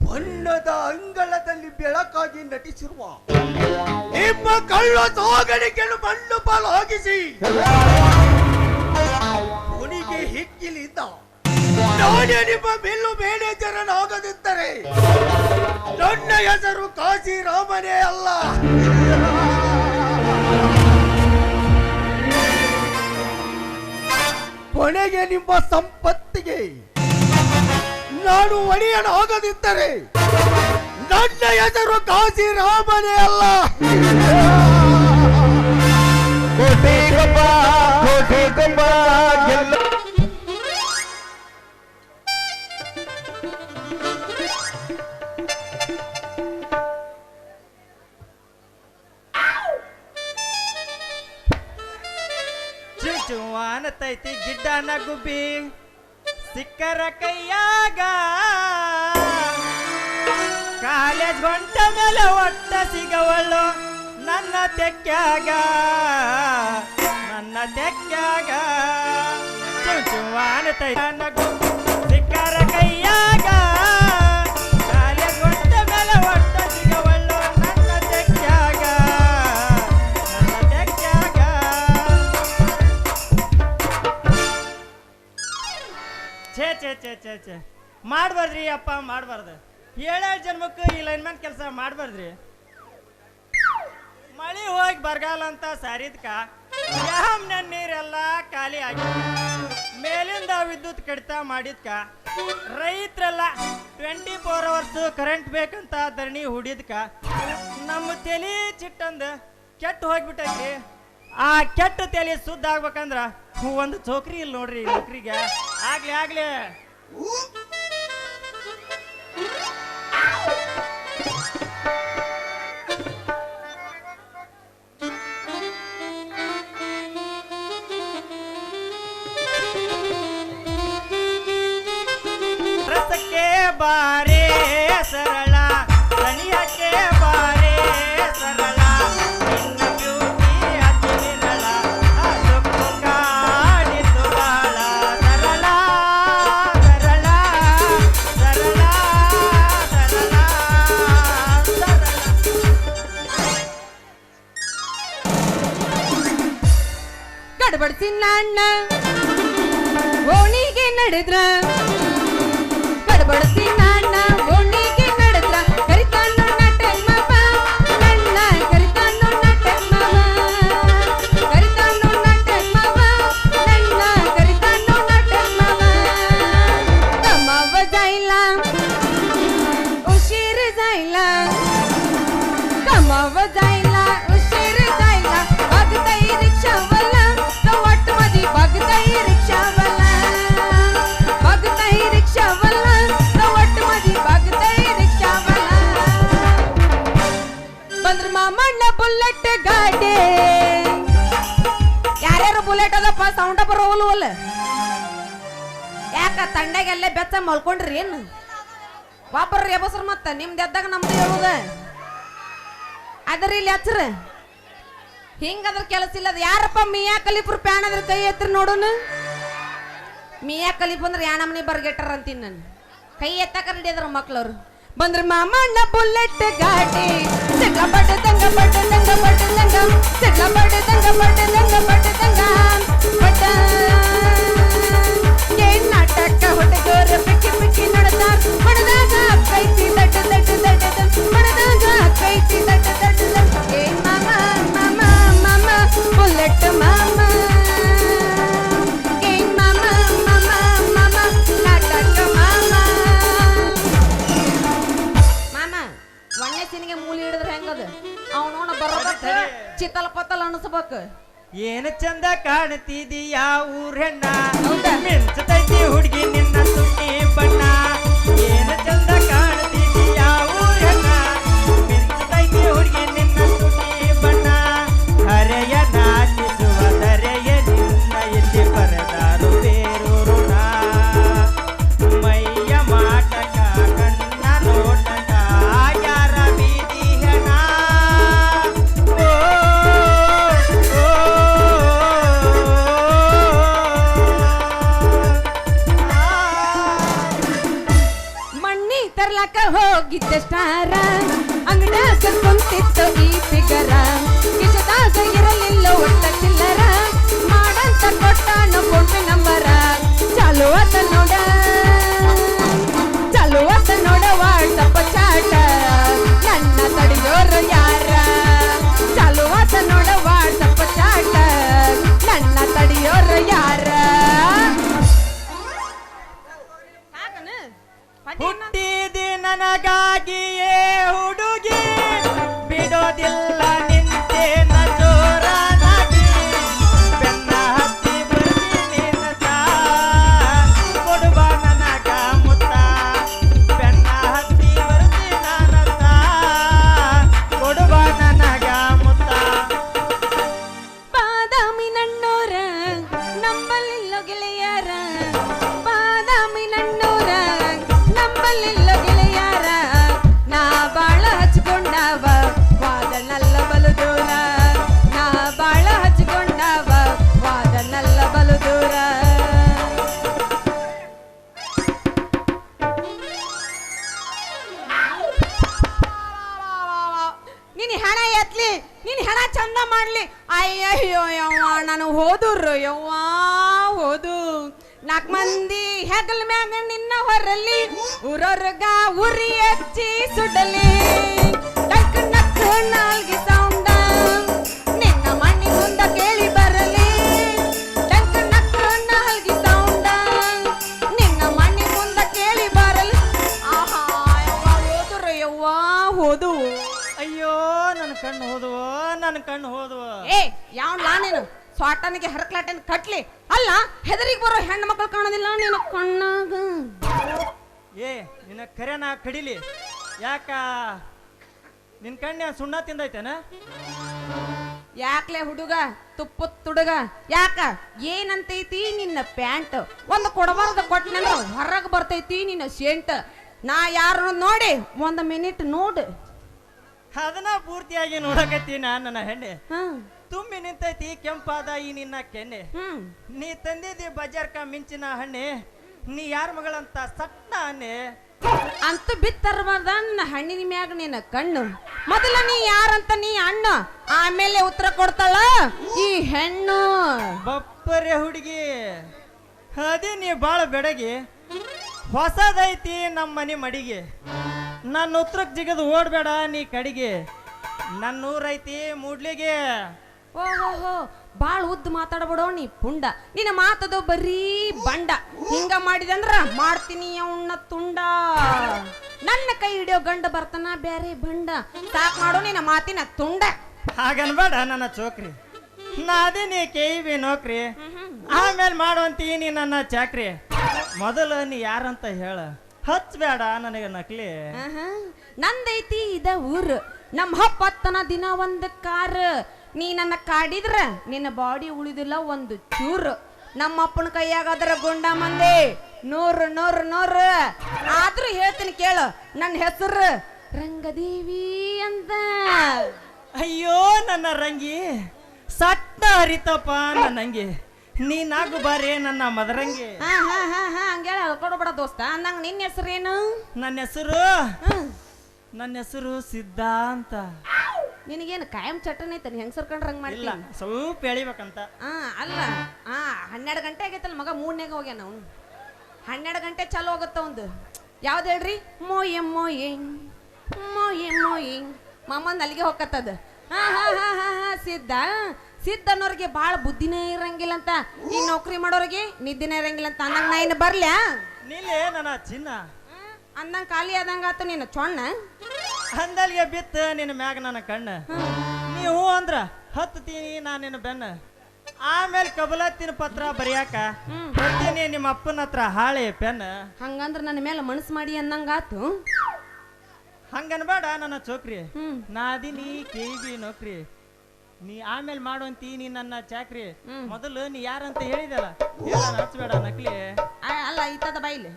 F: ಬಣ್ಣದ ಅಂಗಳದಲ್ಲಿ ಬೆಳಕಾಗಿ ನಟಿಸಿರುವ ನಿಮ್ಮ ಕಳ್ಳ ಸೋಗಣಿಕೆಯನ್ನು ಮಣ್ಣು ಪಾಲಾಗಿಸಿ ಹುನಿಗೆ ಹಿಕ್ಕಿಲಿಂದ ನಾನೇ ನಿಮ್ಮ ಮಿಲ್ಲು ಮ್ಯಾನೇಜರನಾಗದಿದ್ದರೆ ನನ್ನ ಹೆಸರು ಕಾಶಿರಾಮನೇ ಅಲ್ಲ. ಕೊನೆಗೆ ನಿಮ್ಮ ಸಂಪತ್ತಿಗೆ ನಾನು ಒಡೆಯನಾಗದಿದ್ದರೆ ನನ್ನ ಹೆಸರು ಕಾಶಿರಾಮನೇ ಅಲ್ಲ.
E: ಕೋಟೆ ಗೊಬ್ಬ ಗೆಲ್ಲ
G: ಚುಚುವಾನತೈತಿ ಗಿಡ್ಡನ ಗುಬ್ಬಿ ಸಿಕ್ಕರ ಕೈಯಾಗ ಕಾಲೇಜ್ ಹೊಂಟ ಮೇಲೆ ಒಟ್ಟ ಸಿಗವಳು ನನ್ನ ತೆಕ್ಕಾಗ ಚುಚುವಾನತೈತಿ ಗುಬ್ಬಿ ಸಿಕ್ಕರ ಕೈಯಾಗ ಕಾಲೇಜ್ ಹೊಂಟ ಮೇಲೆ ಒಟ್ಟ ಸಿಗವಳು ನನ್ನ ತೆಕ್ಕಾಗ ಛೇ ಮಾಡ್ಬಾರ್ದ್ರಿ ಅಪ್ಪ, ಮಾಡ್ಬಾರ್ದು. 7 ಜನ್ಮಕ್ಕೂ ಈ ಲೈನ್ಮನ್ ಕೆಲಸ ಮಾಡ್ಬಾರ್ದ್ರಿ. ಮಳಿ ಹೋಗಿ ಬರಗಾಲ ಅಂತ ಸಾರಿದ್ಕ ಡ್ಯಾಮ್ನ ನೀರೆಲ್ಲ ಖಾಲಿ ಆಗಿ ಮೇಲಿಂದ ವಿದ್ಯುತ್ ಕಡಿತ ಮಾಡಿದ್ಕ ರೈತರೆಲ್ಲ 24 ಅವರ್ಸ್ ಕರೆಂಟ್ ಬೇಕಂತ ಧರಣಿ ಹುಡಿದ್ಕ ನಮ್ಮ ತಲೆ ಚಿಟ್ಟಂದು ಕೆಟ್ಟು ಹೋಗ್ಬಿಟ್ಟೈತಿ. ಆ ಕೆಟ್ಟ ತಲೆ ಸುದ್ದ ಆಗ್ಬೇಕಂದ್ರ ಒಂದು ಚೌಕ್ರಿ ಇಲ್ಲಿ ನೋಡ್ರಿ, ನೌಕರಿಗೆ ಆಗ್ಲಿ ರಸಕ್ಕೆ ಬಾರೇ ಸರಳ, ಸನಿಯಕ್ಕೆ ಬಾರೇ ಸರಳ,
C: ಗಡಬಡಿಸಿ ನಾಣ್ಣ ಓಣಿಗೆ ನಡೆದ್ರ, ಗಡಬಡಿಸಿ ನಾಣ್ಣ ಓಣಿಗೆ ನಡೆದ್ರ, ಕರಿತಾನು ನಟಮ್ಮವ ನನ್ನ, ಕರಿತಾನು ನಟಮ್ಮವ, ಕರಿತಾನು ನಟಮ್ಮವ ನನ್ನ, ಕರಿತಾನು ನಟಮ್ಮವ. ತಮ್ಮವ ಜಾಯ್ಲ ಉಶಿರ್ ಜಾಯ್ಲ, ತಮ್ಮವ ಜಾಯ್ಲ ಉಶಿರ್ ಜಾಯ್ಲ, ಬಗತೈ ರಿಕ್ಷಾವಲ್ಲ ಕವಟ್ ಮದಿ, ಬಗತೈ ರಿಕ್ಷಾವಲ್ಲ, ಬಗತೈ ರಿಕ್ಷಾವಲ್ಲ ಕವಟ್ ಮದಿ, ಬಗತೈ ರಿಕ್ಷಾವಲ್ಲ. ಬಂದ್ರ ಮಾಮಣ್ಣ ಬುಲೆಟ್ ಗಾಡಿ, ಯಾರ್ಯಾರು ಬುಲೆಟ್ ಅದಪ್ಪ ಸೌಂಡ ಬರೋವಲ್ವಲ್ಲ, ಯಾಕ ತಂಡಗೆಲ್ಲ ಬೆಚ್ಚ ಮಲ್ಕೊಂಡ್ರಿ ಏನು? ಒಬ್ಬರು ಎಬಸ್ರ ಮತ್ತ ನಿಮ್ದು ಎದ್ದಾಗ ನಮ್ದು ಹೇಳುದ ಅದರ ಇಲ್ಲಿ ಹಚ್ರ ಹಿಂಗದ್ರ ಕೆಲಸ ಇಲ್ಲ. ಅದು ಯಾರಪ್ಪ ಮಿಯಾ ಕಲೀಫರ್ ಪ್ಯಾನ್ ಅದ್ರ ಕೈ ಎತ್ತರ ನೋಡೋನು. ಮಿಯಾ ಕಲೀಫ್ ಅಂದ್ರೆ ಯಾಣಮನಿ ಬರ್ಗೆಟ್ಟಾರ ಅಂತೀನಿ ನಾನು. ಕೈ ಎತ್ತಕ ರೆಡಿ ಅದ್ರ ಮಕ್ಳವ್ರು. ಬಂದ್ರ ಮಾಮಣ್ಣ ಬುಲೆಟ್ ಗಾಡಿ ಸಿಡ್ಲ ಬಡ್ಡ ದಂಗ ಬಡ್ಡ ದಂಗ ಬಡ್ಡ ದಂಗ ಸಿಡ್ಲ ಬಡ್ಡ ದಂಗ ಬಡ್ಡ ದಂಗ ಬಡ್ಡ ದಂಗ ಬಡ್ಡ ಏನ್ ನಾಟಕ ಹುಡುಗರ ಪಿಕ್ಕಿ ಪಿಕ್ಕಿ ನೋಡ್ತಾರ. ಹೊಡೆದಾಗ ಕೈತಿ ದಡ್ಡ ದಡ್ಡ ದಡ್ಡ ದಡ್ಡ ಹೊಡೆದಾಗ ಕೈತಿ ದಡ್ಡ ದಡ್ಡ ದಡ್ಡ. ಏನ್ ಮಾಮ ಮಾಮ ಮಾಮ ಬುಲೆಟ್ ಮಾಮ. ಏನ್ ಮಾಮ ಮಾಮ ಮಾಮ ನಾಟಕ ಮಾಮ. ಮಾಮ ಒಣ್ಣೆ ಸಿನಿಗೆ ಮೂಲಿ ಹಿಡಿದ್ರೆ ಹೆಂಗದ ಅವನವನ ಬರಬೇಕ ಚಿತ್ತಲ್ ಪತ್ತಲ್ ಅನಿಸ್ಬೇಕು.
G: ಏನು ಚಂದ ಕಾಣ್ತಿದೀಯ ಊರೆಣ್ಣ ಮಿಂಚತೈತಿ ಹುಡುಗಿ ನಿನ್ನ ತುಟಿ ಬಣ್ಣ. ಏನು ಚಂದ ಕಾಣ್ತಿದೀಯ ಊರೆಣ್ಣ ಮಿಂಚತೈತಿ ಹುಡುಗಿ ನಿನ್ನ ತುಟಿ ಬಣ್ಣ. ಹರೆಯ ನಾಚಿಸುವ ಧರೆಯ ನಿನ್ನ ಇಲ್ಲಿ ಬರೆದಾರು ಬೇರೂರುಣ. ಮೈಯ ಮಾಟಕ ಕಣ್ಣ ನೋಟಕ ಯಾರ ಬೀದಿ ಹೆಣ.
C: ಮಣ್ಣಿ ತರ್ಲಾಕ ಹೋಗಿದ್ದ ಸ್ಟಾರ ಅಂಗಡ್ಯಾಗ ಕುಂತಿತ್ತು ಈ ಫಿಗರ. ಕಿಶದಾಗ ಇರಲಿಲ್ಲ ಒಟ್ಟ ಚಿಲ್ಲರ ಮಾಡಂತ ಕೊಟ್ಟಾನ ಫೋನ್ ನಂಬರ. ಚಾಲು ಆತ ನೋಡ ವಾಟ್ಸಪ್ ಚಾಟ ನನ್ನ ತಡಿಯೋರು ಯಾರ. ಚಾಲು ಆತ ನೋಡ ವಾಟ್ಸಪ್ ಚಾಟ ನನ್ನ ತಡಿಯೋರು ಯಾರ.
G: ಹುಟ್ಟಿದಿ ನನಗಾಗಿಯೇ ಹುಡುಗಿ ಬಿಡೋದಿಲ್ಲ ನಿಂತೇನ ಜೋರಾಗಿ. ಬೆನ್ನ ಹತ್ತಿ ಬರ್ತೀನಿ ನಟ ಕೊಡುವ ನನಗ ಮುತ್ತ. ಬೆನ್ನ ಹತ್ತಿ ಬರ್ತೀನಿ ನಟ ಕೊಡುವ ನನಗ ಮುತ್ತ.
C: ಬಾದಾಮಿ ನನ್ನೋರ ನಂಬಲಿಲ್ಲ ಗೆಳೆಯರ. ಬಾದಾಮಿ ನನ್ನೋರ ನಂಬಲಿಲ್ಲ ಗೆಳೆಯರ. ನಾ ಬಾಳ ಹಚ್ಕೊಂಡವ ವಾದನಲ್ಲ ಬಲು ದೂರ. ನಾ ಬಾಳ ಹಚ್ಕೊಂಡವ ವಾದನಲ್ಲ ಬಲು ದೂರ. ನಿನ್ ಹೆಣ ಎತ್ಲಿ ನಿನ್ ಹೆಣ ಚಂದ ಮಾಡ್ಲಿ. ಅಯ್ಯಯ್ಯೋ ಯವ್ವ ನಾನು ಹೋದುರ್ರು ಯವ್ವ ಹೋದು. 4 ಮಂದಿ ಹೆಗಲ ಮ್ಯಾಗ ನಿನ್ನ ಹೊರಲಿ ಊರೊರ್ಗ ಉರಿ ಹಚ್ಚಿ ಸುಡಲಿ. ಡಕ್ ನಕ್ ನಾಲ್ಗೆ ಸೌಂಡ ನಿನ್ನ ಮಣ್ಣಿ ಮುಂದ ಕೇಳಿ ಬರಲಿ. ಡಕ್ ನಕ್ ನಾಲ್ಗೆ ಸೌಂಡ ನಿನ್ನ ಮಣ್ಣಿ ಮುಂದ ಕೇಳಿ ಬರಲಿ. ಆಹಾ ಯವ್ವ ಹೋದುರ್ರು ಯವ್ವ ಹೋದು.
G: ಅಯ್ಯೋ ನನ್ನ ಕಣ್ಣು ಹೋದವು ನನ್ನ ಕಣ್ಣು ಹೋದವು.
C: ಏ ಯಾವ್ಲಾ ನೀನು ಸ್ವಾಟನಿಗೆ ಹರಕ್ಲಾಟನ್ ಕಟ್ಲಿ. ಅಲ್ಲ ಹೆದರಿಗೆ ಬರೋ ಹೆಣ್ಣು ಮಕ್ಕಳು ಕಾಣೋದಿಲ್ಲ ನೀನು ಕಣ್ಣಾಗ.
G: ಏ ನಿನ್ನ ಕರೆನ ಕಡಿಲಿ. ಯಾಕ ನಿನ್ ಕಣ್ಣ ಸುಣ್ಣ ತಿಂದೈತೇನ?
C: ಯಾಕ್ಲೆ ಹುಡುಗ ತುಪ್ಪದ ತುಡುಗ ಯಾಕ ಏನಂತೈತಿ ನಿನ್ನ ಪ್ಯಾಂಟ್. ಒಂದು ಕೊಡಬಾರ್ದ ಕೊಟ್ಟನಂದ್ರ ಹೊರಗೆ ಬರ್ತೈತಿ ನಿನ್ನ ಸೆಂಟ್. ನಾ ಯಾರು ನೋಡಿ 1 ಮಿನಿಟ್ ನೋಡು.
G: ಅದನ್ನ ಪೂರ್ತಿಯಾಗಿ ನೋಡಕತ್ತೀನ ನನ್ನ ಹೆಣ್ಣೆ.
C: ಹ್ಮ್
G: ತುಂಬಿ ನಿಂತೈತಿ ಕೆಂಪಾದ ಈ ನಿನ್ನ ಕೆನ್ನೆ.
C: ಹ್ಮ್
G: ನೀ ತಂದಿದ್ದಿ ಬಜಾರ್ಕ ಮಿಂಚಿನ ಹಣ್ಣೆ. ನೀ ಯಾರ ಮಗಳಂತ ಸಟ್ಟ ಹಣ್ಣೆ.
C: ಅಂತೂ ಬಿತ್ತರ್ಬಾರ್ದ ನನ್ನ ಹಣ್ಣಿನ ಮ್ಯಾಗ ನಿನ್ನ ಕಣ್ಣು. ಮೊದಲ ನೀ ಯಾರಂತ ನೀ ಅಣ್ಣ ಆಮೇಲೆ ಉತ್ತರ ಕೊಡ್ತಾಳ ಈ ಹೆಣ್ಣು.
G: ಬಪ್ಪರೆ ಹುಡುಗಿ ಅದೇ ನೀ ಬಾಳ ಬೆಡಗಿ. ಹೊಸದೈತಿ ನಮ್ಮ ಮನೆ ಮಡಿಗೆ. ನನ್ನ ಉತ್ತರಕ್ಕೆ ಜಿಗದು ಓಡ್ಬೇಡ ನೀ ಕಡಿಗೆ. ನನ್ನ ಊರೈತಿ ಮೂಡ್ಲಿಗೆ.
C: ಓಹೋ ಬಾಳ್ ಉದ್ದ ಮಾತಾಡಬೇಡೋ ನೀ ಪುಂಡ. ನಿನ್ನ ಮಾತದು ಬರೀ ಬಂಡ. ಹಿಂಗ ಮಾಡಿದಂದ್ರ ಮಾಡ್ತೀನಿ ಅವನ್ನ ತುಂಡ. ನನ್ನ ಕೈ ಹಿಡಿಯೋ ಗಂಡ ಬರ್ತಾನ ಬ್ಯಾರೆ ಬಂಡ. ಸಾಕ್ ಮಾಡೋ ನಿನ್ನ ಮಾತಿನ ತುಂಡ.
G: ಹಾಗನ್ಬೇಡ ನನ್ನ ಚೋಕ್ರಿ. ನಾದೇ ನೀ ಕೇವಿ ನೌಕ್ರಿ. ಆಮೇಲೆ ಮಾಡುವಂತೀನಿ ನನ್ನ ಚಾಕ್ರಿ. ಮೊದಲು ನೀ ಯಾರಂತ ಹೇಳ. ಹಚ್ಬೇಡ ನನಗೆ ನಕ್ಲಿ.
C: ನಂದೈತಿ ಇದ ಊರು. ನಮ್ಮ ಹಪ್ಪತ್ತನ ದಿನ ಒಂದು ಕಾರ್. ನೀ ನನ್ನ ಕಾಡಿದ್ರ ನಿನ್ನ ಬಾಡಿ ಉಳಿದಿಲ್ಲ ಒಂದು ಚೂರು. ನಮ್ಮ ಅಪ್ಪನ ಕೈಯಾಗದ್ರ ಗುಂಡ ಮಂದಿ 100 ಆದ್ರೂ ಹೇಳ್ತೀನಿ ಕೇಳು. ನನ್ನ ಹೆಸರು ರಂಗದೇವಿ ಅಂತ.
G: ಅಯ್ಯೋ ನನ್ನ ರಂಗಿ ಸಟ್ಟ ಹರಿತಪ್ಪ ನನ್ನಂಗಿ ನೀನಾಗು ಬಾರಿ ನನ್ನ ಮದರಂಗಿ.
C: ಹಂಗೇಳ ಕೊಡಬೇಡ ದೋಸ್ತ. ಅಂದಂಗ ನಿನ್ನ ಹೆಸರೇನು?
G: ನನ್ನ ಹೆಸರು ಸಿದ್ಧ ಅಂತ.
C: ನಿನಗೇನು ಕಾಯಂ ಚಟನೆ ಐತೆ ಹೆಂಗಸರ್ ಕಂಡ್ರ ಹಂಗ
G: ಇಲ್ಲ
C: ಮಾಡಿಲ್ಲ.
G: ಸ್ವಲ್ಪ ಎಳಿಬೇಕಂತ.
C: ಅಲ್ಲ 12 ಗಂಟೆ ಆಗೈತಲ್ಲ ಮಗ 3ನೇಗ ಹೋಗ್ಯಾನ ಅವನು. 12 ಗಂಟೆ ಚಾಲು ಹೋಗುತ್ತ ಒಂದು. ಯಾವ್ದು ಹೇಳ್ರಿ? ಮೋಯೆ ಮೋಯೆ ಮೋಯೆ ಮೋಯೆ ಮಾಮಂದ್ ಅಲ್ಲಿಗೆ ಹೋಗತ್ತದ. ಸಿದ್ಧ ಅನ್ನೋರಿಗೆ ಭಾಳ ಬುದ್ಧಿನೇ ಇರಂಗಿಲ್ಲ ಅಂತ, ಈ ನೌಕರಿ ಮಾಡೋರಿಗೆ ನಿದ್ದಿನೇ ಇರಂಗಿಲ್ಲ ಅಂತ ಅಂದಂಗ ನಾ ಇನ್ನು ಬರ್ಲ್ಯಾ?
G: ನೀಲೇ ನನ್ನ ಚಿನ್ನ
C: ಅಂದಂಗ ಖಾಲಿ ಆದಂಗ ಆತು ನೀನು ಚೊಣ್ಣ.
G: ಅಂದಲ್ಗೆ ಬಿತ್ತು ನಿನ್ನ ಮ್ಯಾಗ ನನ್ನ ಕಣ್ಣ. ನೀವು ಅಂದ್ರ ಹತ್ತೀನಿ ನಾನು ನಿನ್ನ ಬೆನ್ನ. ಆಮೇಲೆ ಕಬಲತ್ತಿನ ಪತ್ರ ಬರಿಯಾಕ ಬರ್ತೀನಿ ನಿಮ್ಮ ಅಪ್ಪನ ಹತ್ರ ಹಾಳೆ ಪೆನ್.
C: ಹಂಗಂದ್ರ ನನ್ನ ಮೇಲೆ ಮನಸ್ಸು ಮಾಡಿ ಅಂದಂಗಾತು.
G: ಹಂಗನ್ಬೇಡ ನನ್ನ ಚೋಕ್ರಿ, ನಾದಿನಿ ಕೇಬಿ ನೌಕ್ರಿ. ನೀ ಆಮೇಲೆ ಮಾಡುವಂತಿ ನೀ ನನ್ನ ಚಾಕ್ರಿ. ಮೊದಲು ನೀ ಯಾರಂತ ಹೇಳಿದಲ್ಲ, ಹಚ್ಬೇಡ ನಕ್ಲಿ.
C: ಅಲ್ಲ ಈತದ ಬೈಲಿ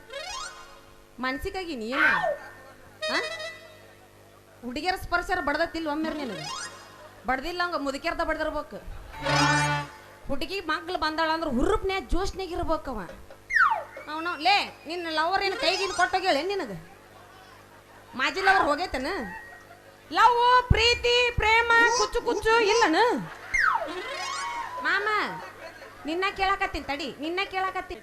C: ಮನ್ಸಿಗಾಗಿ ನೀ ಏನು ಹುಡುಗಿಯರ ಸ್ಪರ್ಶರ ಬಡ್ದತ್ತಿಲ್ಲ ಒಮ್ಮೆರ್ ನಿನಗೆ ಬಡ್ದಿಲ್ಲ ಹಂಗ ಮುದುಕ್ಯಾರ್ದ ಬಡ್ದಿರ್ಬೇಕು. ಹುಡುಗಿ ಮಗ್ಳು ಬಂದಾಳ ಅಂದ್ರೆ ಹುರುಪ್ನ್ಯಾ ಜೋಶ್ನಾಗ ಇರ್ಬೇಕವ. ಅವನು ಲೇ ನಿನ್ನ ಲವರ್ ಏನು ಕೈಗಿನ ಕೊಟ್ಟೋಗ್ಯಾಳೆ ನಿನಗೆ? ಮಾಜಿ ಲವರ್ ಹೋಗೈತನ? ಲವ್ ಪ್ರೀತಿ ಪ್ರೇಮ ಕುಚ್ಚು ಕುಚ್ಚು ಇಲ್ಲನ? ಮಾಮ ನಿನ್ನ ಕೇಳಾಕತ್ತೀನಿ ತಡಿ, ನಿನ್ನ ಕೇಳಾಕತ್ತೀನಿ.